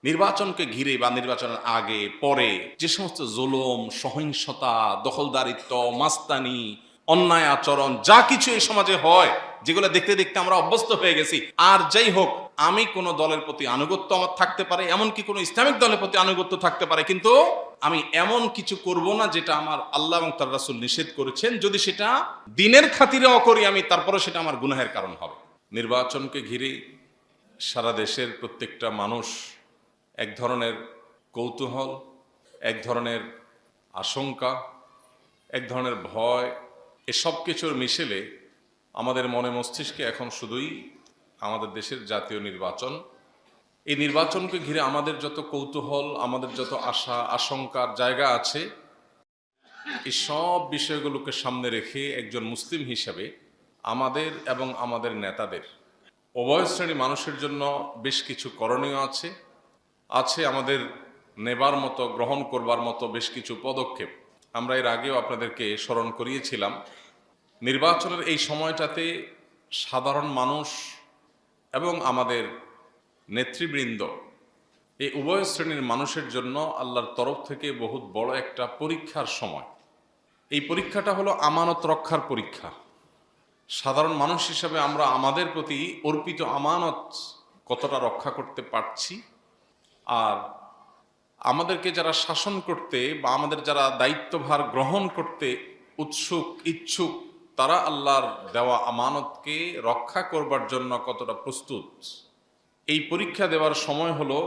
নির্বাচনকে ঘিরে বা নির্বাচনের আগে পরে যে সমস্ত জুলুম, সহিংসতা, দখলদারিত্ব, মাস্তানি, অন্যায় আচরণ যা কিছু এই সমাজে হয়, যেগুলো দেখতে দেখতে আমরা অভ্যস্ত হয়ে গেছি। আর যাই হোক, আমি কোনো দলের প্রতি আনুগত্য আমার থাকতে পারে, এমনকি কোনো ইসলামিক দলের প্রতি আনুগত্য থাকতে পারে, কিন্তু আমি এমন কিছু করব না যেটা আমার আল্লাহ এবং তার রাসূল নিষেধ করেছেন। যদি সেটা দিনের খাতিরেও করি আমি, তারপরে সেটা আমার গুনাহের কারণ হবে। নির্বাচনকে ঘিরে সারা দেশের প্রত্যেকটা মানুষ এক ধরনের কৌতূহল, এক ধরনের আশঙ্কা, এক ধরনের ভয়, এসব কিছুর মিশেলে আমাদের মনে মস্তিষ্কে এখন শুধুই আমাদের দেশের জাতীয় নির্বাচন। এই নির্বাচনকে ঘিরে আমাদের যত কৌতূহল, আমাদের যত আশা আশঙ্কার জায়গা আছে, এই সব বিষয়গুলোকে সামনে রেখে একজন মুসলিম হিসাবে আমাদের এবং আমাদের নেতাদের, উভয় শ্রেণী মানুষের জন্য বেশ কিছু করণীয় আছে আমাদের নেবার মতো, গ্রহণ করবার মতো বেশ কিছু পদক্ষেপ। আমরা এর আগেও আপনাদেরকে স্মরণ করিয়েছিলাম। নির্বাচনের এই সময়টাতে সাধারণ মানুষ এবং আমাদের নেতৃবৃন্দ, এই উভয় শ্রেণীর মানুষের জন্য আল্লাহর তরফ থেকে বহুত বড় একটা পরীক্ষার সময়। এই পরীক্ষাটা হলো আমানত রক্ষার পরীক্ষা। সাধারণ মানুষ হিসাবে আমরা আমাদের প্রতি অর্পিত আমানত কতটা রক্ষা করতে পারছি, আর আমাদেরকে যারা শাসন করতে বা আমাদের যারা দায়িত্বভার গ্রহণ করতে ইচ্ছুক, তারা আল্লাহর দেওয়া আমানতকে রক্ষা করবার জন্য কতটা প্রস্তুত, এই পরীক্ষা দেওয়ার সময় হলো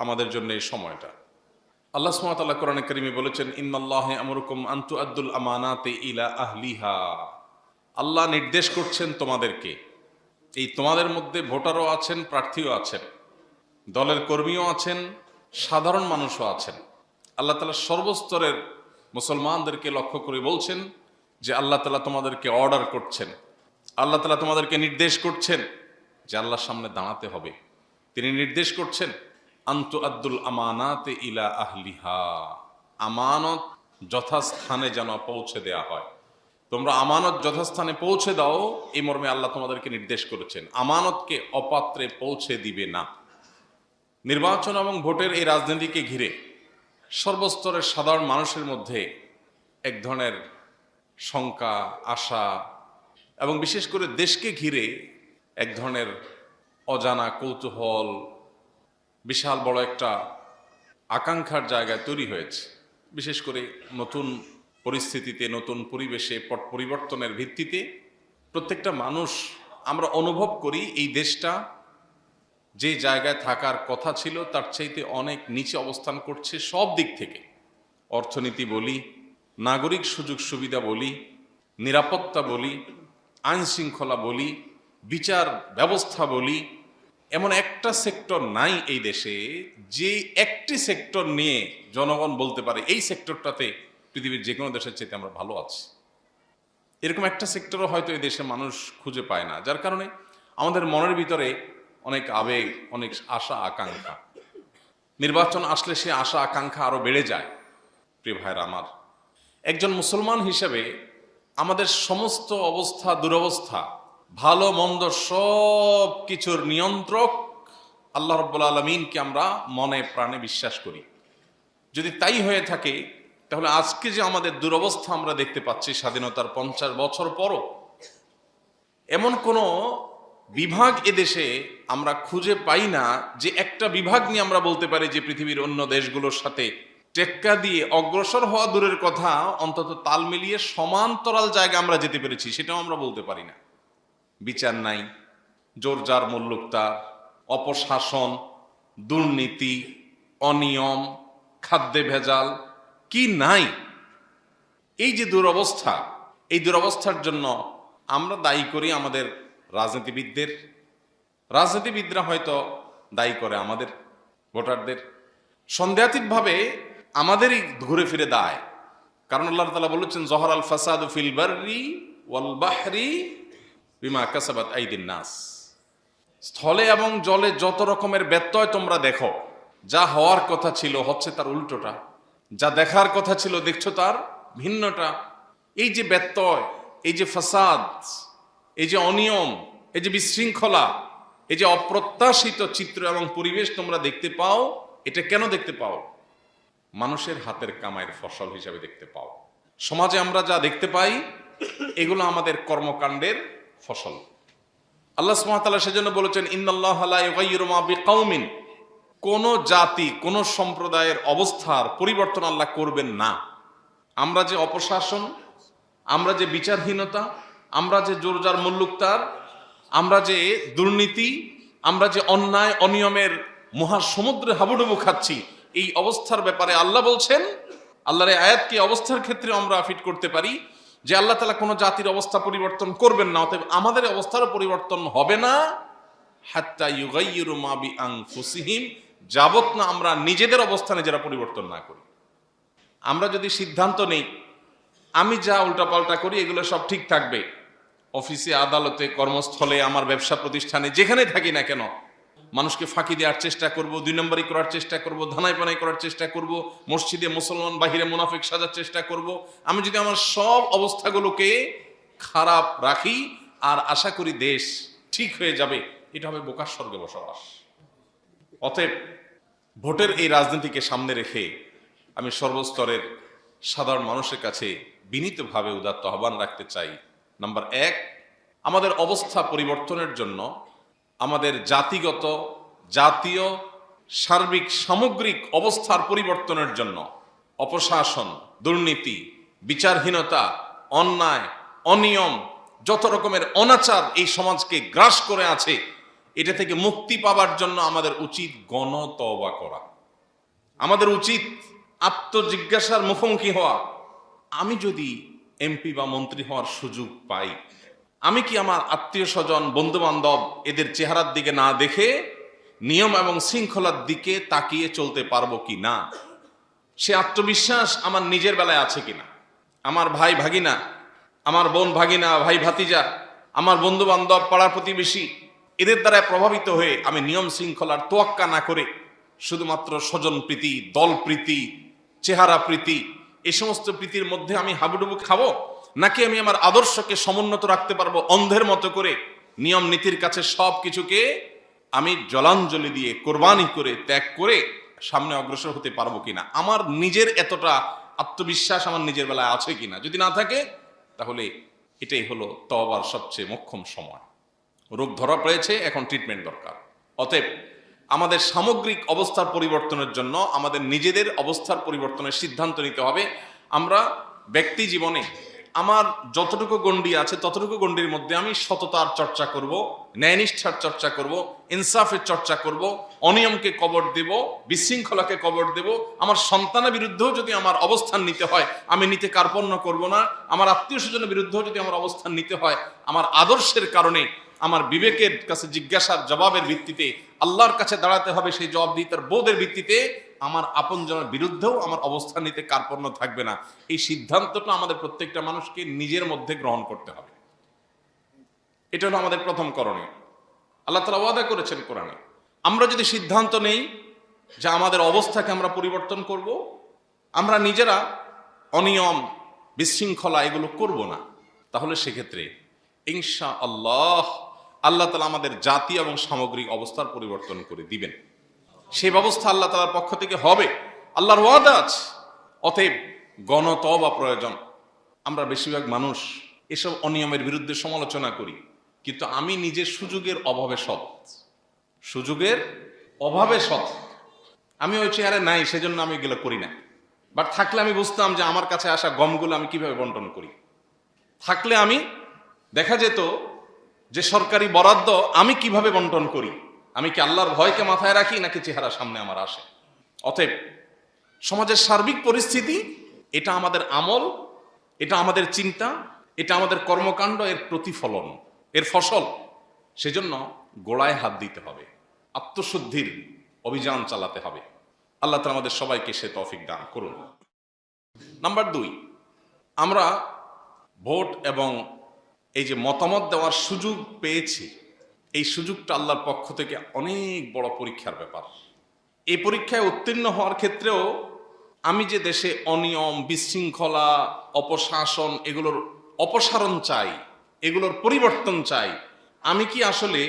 আমাদের জন্য এই সময়টা। আল্লাহ সুবহানাহু ওয়া তাআলা কোরআনে কারিমে বলেছেন, ইন্নাল্লাহা ইয়ামুরুকুম আন তুআদ্দুল আমানাতি ইলা আহলিহা। আল্লাহ নির্দেশ করছেন তোমাদেরকে, এই তোমাদের মধ্যে ভোটারও আছেন, প্রার্থীও আছেন, দলের কর্মীও আছেন, সাধারণ মানুষও আছেন। আল্লাহ তাআলা সর্বস্তরের মুসলমানদেরকে লক্ষ্য করে বলছেন যে আল্লাহ তাআলা তোমাদেরকে অর্ডার করছেন, আল্লাহ তাআলা তোমাদেরকে নির্দেশ করছেন যে আল্লাহর সামনে দাঁড়াতে হবে। তিনি নির্দেশ করছেন আনতু আদ্দুল আমানাতে ইলা আহলিহা, আমানত যথাস্থানে যেন পৌঁছে দেয়া হয়। তোমরা আমানত যথাস্থানে পৌঁছে দাও, এই মর্মে আল্লাহ তোমাদেরকে নির্দেশ করেছেন। আমানতকে অপাত্রে পৌঁছে দিবে না। নির্বাচন এবং ভোটের এই রাজনীতিকে ঘিরে সর্বস্তরের সাধারণ মানুষের মধ্যে এক ধরনের শঙ্কা, আশা এবং বিশেষ করে দেশকে ঘিরে এক ধরনের অজানা কৌতূহল, বিশাল বড় একটা আকাঙ্ক্ষার জায়গায় তৈরি হয়েছে। বিশেষ করে নতুন পরিস্থিতিতে, নতুন পরিবেশে, পট পরিবর্তনের ভিত্তিতে প্রত্যেকটা মানুষ আমরা অনুভব করি এই দেশটা যে জায়গায় থাকার কথা ছিল তার চাইতে অনেক নিচে অবস্থান করছে সব দিক থেকে। অর্থনীতি বলি, নাগরিক সুযোগ সুবিধা বলি, নিরাপত্তা বলি, আইন শৃঙ্খলা বলি, বিচার ব্যবস্থা বলি, এমন একটা সেক্টর নাই এই দেশে যে একটি সেক্টর নিয়ে জনগণ বলতে পারে এই সেক্টরটাতে পৃথিবীর যে কোনো দেশের চাইতে আমরা ভালো আছি। এরকম একটা সেক্টরও হয়তো এই দেশে মানুষ খুঁজে পায় না, যার কারণে আমাদের মনের ভিতরে অনেক আবেগ, অনেক আশা আকাঙ্ক্ষা। নির্বাচন আসলে সে আশা আকাঙ্ক্ষা আরো বেড়ে যায়। প্রিয় ভাইরা আমার, একজন মুসলমান হিসেবে আমাদের সমস্ত অবস্থা, দুরবস্থা, ভালো মন্দ সব কিছুর নিয়ন্ত্রক আল্লাহ রাব্বুল আলামিনকে আমরা মনে প্রাণে বিশ্বাস করি। যদি তাই হয়ে থাকে, তাহলে আজকে যে আমাদের দুরবস্থা আমরা দেখতে পাচ্ছি স্বাধীনতার 50 বছর পরও, এমন কোনো বিভাগ এদেশে আমরা খুঁজে পাই না যে একটা বিভাগ নিয়ে আমরা বলতে পারি যে পৃথিবীর অন্য দেশগুলোর সাথে টেক্কা দিয়ে অগ্রসর হওয়া দূরের কথা, অন্তত তাল মিলিয়ে সমান্তরাল জায়গা আমরা যেতে পেরেছি, সেটাও আমরা বলতে পারি না। বিচার নাই, জোর জার মুল্লুকতার, অপশাসন, দুর্নীতি, অনিয়ম, খাদ্যে ভেজাল, কি নাই? এই যে দুরবস্থা, এই দুরবস্থার জন্য আমরা দায়ী করি আমাদের রাজনীতিবিদরা হয়তো দায়ী করে আমাদের ভোটারদের। সন্দেহাতীতভাবে আমাদেরই ঘুরে ফিরে দায়, কারণ আল্লাহ তাআলা বলেছেন যহরাল ফাসাদু ফিল বাররি ওয়াল বাহরি বিমা কাসাবাত আইদিন নাস। স্থলে এবং জলে যত রকমের ব্যত্যয় তোমরা দেখো, যা হওয়ার কথা ছিল হচ্ছে তার উল্টোটা, যা দেখার কথা ছিল দেখছো তার ভিন্নটা। এই যে ব্যত্যয়, এই যে ফাসাদ, এই যে অনিয়ম, এই যে বিশৃঙ্খলা, এই যে অপ্রত্যাশিত চিত্র এবং পরিবেশ তোমরা দেখতে পাও, এটা কেন দেখতে পাও? মানুষের হাতের কামাইয়ের ফসল হিসাবে দেখতে পাও। সমাজে আমরা যা দেখতে পাই এগুলো আমাদের কর্মকাণ্ডের ফসল। আল্লাহ সুবহানাহু ওয়া তাআলা সেজন্য বলেছেন, ইন্নাল্লাহা লা ইউগাইয়িরু মা বিকাউমিন, কোন জাতি কোন সম্প্রদায়ের অবস্থার পরিবর্তন আল্লাহ করবেন না। আমরা যে অপশাসন, আমরা যে বিচারহীনতা, আমরা যে জোরজার মুল্লুকতার, আমরা যে দুর্নীতি, আমরা যে অন্যায় অনিয়মের মহাসমুদ্রে হাবুডুবু খাচ্ছি, এই অবস্থার ব্যাপারে আল্লাহ বলছেন, আল্লাহর এই আয়াতকে অবস্থার ক্ষেত্রে আমরা ফিট করতে পারি যে আল্লাহ তাআলা কোনো জাতির অবস্থা পরিবর্তন করবেন না, অতএব আমাদের অবস্থারও পরিবর্তন হবে না হাত্তা ইউগাইয়িরু মা বিআনফুসিহিম, যাবত না আমরা নিজেদের অবস্থা নিজেরা পরিবর্তন না করি। আমরা যদি সিদ্ধান্ত নেই আমি যা উল্টাপাল্টা করি এগুলো সব ঠিক থাকবে, অফিসে, আদালতে, কর্মস্থলে, আমার ব্যবসা প্রতিষ্ঠানে, যেখানে থাকি না কেন মানুষকে ফাঁকি দেওয়ার চেষ্টা করব, 2 নম্বরই করার চেষ্টা করব, ধানাই পানাই করার চেষ্টা করব, মসজিদে মুসলমান বাহিরে মুনাফিক সাজার চেষ্টা করব, আমি যদি আমার সব অবস্থাগুলোকে খারাপ রাখি আর আশা করি দেশ ঠিক হয়ে যাবে, এটা হবে বোকার স্বর্গে বসবাস। অতএব ভোটের এই রাজনীতিকে সামনে রেখে আমি সর্বস্তরের সাধারণ মানুষের কাছে বিনীতভাবে উদাত্ত আহ্বান রাখতে চাই। নাম্বার 1, আমাদের অবস্থা পরিবর্তনের জন্য, আমাদের জাতিগত, জাতীয়, সার্বিক, সামগ্রিক অবস্থার পরিবর্তনের জন্য অপশাসন, দুর্নীতি, বিচারহীনতা, অন্যায়, অনিয়ম, যত রকমের অনাচার এই সমাজকে গ্রাস করে আছে, এটা থেকে মুক্তি পাবার জন্য আমাদের উচিত গণতওবা করা। আমাদের উচিত আত্মজিজ্ঞাসার মুখোমুখি হওয়া। আমি যদি এমপি বা মন্ত্রী হওয়ার সুযোগ পাই, আমি কি আমার আত্মীয় স্বজন, বন্ধু বান্ধব এদের চেহারার দিকে না দেখে নিয়ম এবং শৃঙ্খলার দিকে তাকিয়ে চলতে পারবো কি না? সে আত্মবিশ্বাস আমার নিজের বেলায় আছে কিনা? আমার ভাই ভাগিনা, আমার বোন ভাগিনা, ভাই ভাতিজা, আমার বন্ধু বান্ধব, পাড়ার প্রতিবেশী, এদের দ্বারা প্রভাবিত হয়ে আমি নিয়ম শৃঙ্খলার তোয়াক্কা না করে শুধুমাত্র স্বজন প্রীতি, দল প্রীতি, চেহারা প্রীতি, এই সমস্ত প্রীতির মধ্যে আমি হাবুডুবু খাবো, নাকি আমি আমার আদর্শকে সমুন্নত রাখতে পারবো অন্ধের মতো করে, নিয়ম নীতির কাছে সব কিছুকে আমি জলাঞ্জলি দিয়ে, কোরবানি করে, ত্যাগ করে সামনে অগ্রসর হতে পারবো কিনা? আমার নিজের এতটা আত্মবিশ্বাস আমার নিজের বেলায় আছে কিনা? যদি না থাকে তাহলে এটাই হলো তওবার সবচেয়ে মোক্ষম সময়। রোগ ধরা পড়েছে, এখন ট্রিটমেন্ট দরকার। অতএব আমাদের সামগ্রিক অবস্থার পরিবর্তনের জন্য আমাদের নিজেদের অবস্থার পরিবর্তনের সিদ্ধান্ত নিতে হবে। আমরা ব্যক্তি জীবনে আমার যতটুকু গণ্ডি আছে ততটুকু গণ্ডির মধ্যে আমি সততার চর্চা করব, ন্যায়নিষ্ঠার চর্চা করব, ইনসাফের চর্চা করব, অনিয়মকে কবর দেব, বিশৃঙ্খলাকে কবর দেব। আমার সন্তানের বিরুদ্ধেও যদি আমার অবস্থান নিতে হয় আমি নিতে কার্পণ্য করব না। আমার আত্মীয় স্বজনের বিরুদ্ধেও যদি আমার অবস্থান নিতে হয়, আমার আদর্শের কারণে, আমার বিবেকের কাছে জিজ্ঞাসার জবাবের ভিত্তিতে, আল্লাহর কাছে দাঁড়াতে হবে সেই জবাবদিহিতার বোধের ভিত্তিতে, আমার আপনজনের বিরুদ্ধেও আমার অবস্থান নিতে কার্পণ্য থাকবে না। এই সিদ্ধান্তটা আমাদের প্রত্যেকটা মানুষকে নিজের মধ্যে গ্রহণ করতে হবে। এটা হলো আমাদের প্রথম করণীয়। আল্লাহ তাআলা ওয়াদা করেছেন কোরআনে, আমরা যদি সিদ্ধান্ত নেই যে আমাদের অবস্থাকে আমরা পরিবর্তন করব, আমরা নিজেরা অনিয়ম, বিশৃঙ্খলা এগুলো করব না, তাহলে সেক্ষেত্রে ইনশাআল্লাহ আল্লাহ তাআলা আমাদের জাতি এবং সামগ্রিক অবস্থার পরিবর্তন করে দিবেন। সেই ব্যবস্থা আল্লাহ তাআলার পক্ষ থেকে হবে, আল্লাহর ওয়াদা আছে। অতএব গণতওবা প্রয়োজন। আমরা বেশিরভাগ মানুষ এসব অনিয়মের বিরুদ্ধে সমালোচনা করি, কিন্তু আমি নিজের সুযোগের অভাবে সৎ, সুযোগের অভাবে সৎ। আমি ওই চেহারে নাই, সেজন্য আমি এগুলো করি না। বাট থাকলে আমি বুঝতাম যে আমার কাছে আসা গমগুলো আমি কিভাবে বন্টন করি। থাকলে আমি দেখা যেত যে সরকারি বরাদ্দ আমি কিভাবে বন্টন করি। আমি কি আল্লাহর ভয়কে মাথায় রাখি নাকি চেহারা সামনে আমার আসে? অতএব সমাজের সার্বিক পরিস্থিতি, এটা আমাদের আমল, এটা আমাদের চিন্তা, এটা আমাদের কর্মকাণ্ড, এর প্রতিফলন, এর ফসল। সেজন্য গোড়ায় হাত দিতে হবে, আত্মশুদ্ধির অভিযান চালাতে হবে। আল্লাহ তাআলা আমাদের সবাইকে সে তৌফিক দান করুন। নাম্বার 2, আমরা ভোট এবং এই যে মতামত দেওয়ার সুযোগ পেয়েছি, এই সুযোগটা আল্লাহর পক্ষ থেকে অনেক বড় পরীক্ষার ব্যাপার। এই পরীক্ষায় উত্তীর্ণ হওয়ার ক্ষেত্রেও আমি যে দেশে অনিয়ম, বিশৃঙ্খলা, অপশাসন এগুলোর অপসারণ চাই, এগুলোর পরিবর্তন চাই, আমি কি আসলে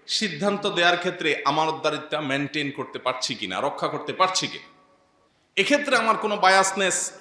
সিদ্ধান্ত দেওয়ার ক্ষেত্রে আমানতদারিত্বটা মেনটেন করতে পারছি কিনা, রক্ষা করতে পারছি কিনা। এক্ষেত্রে আমার কোনো বায়াসনেস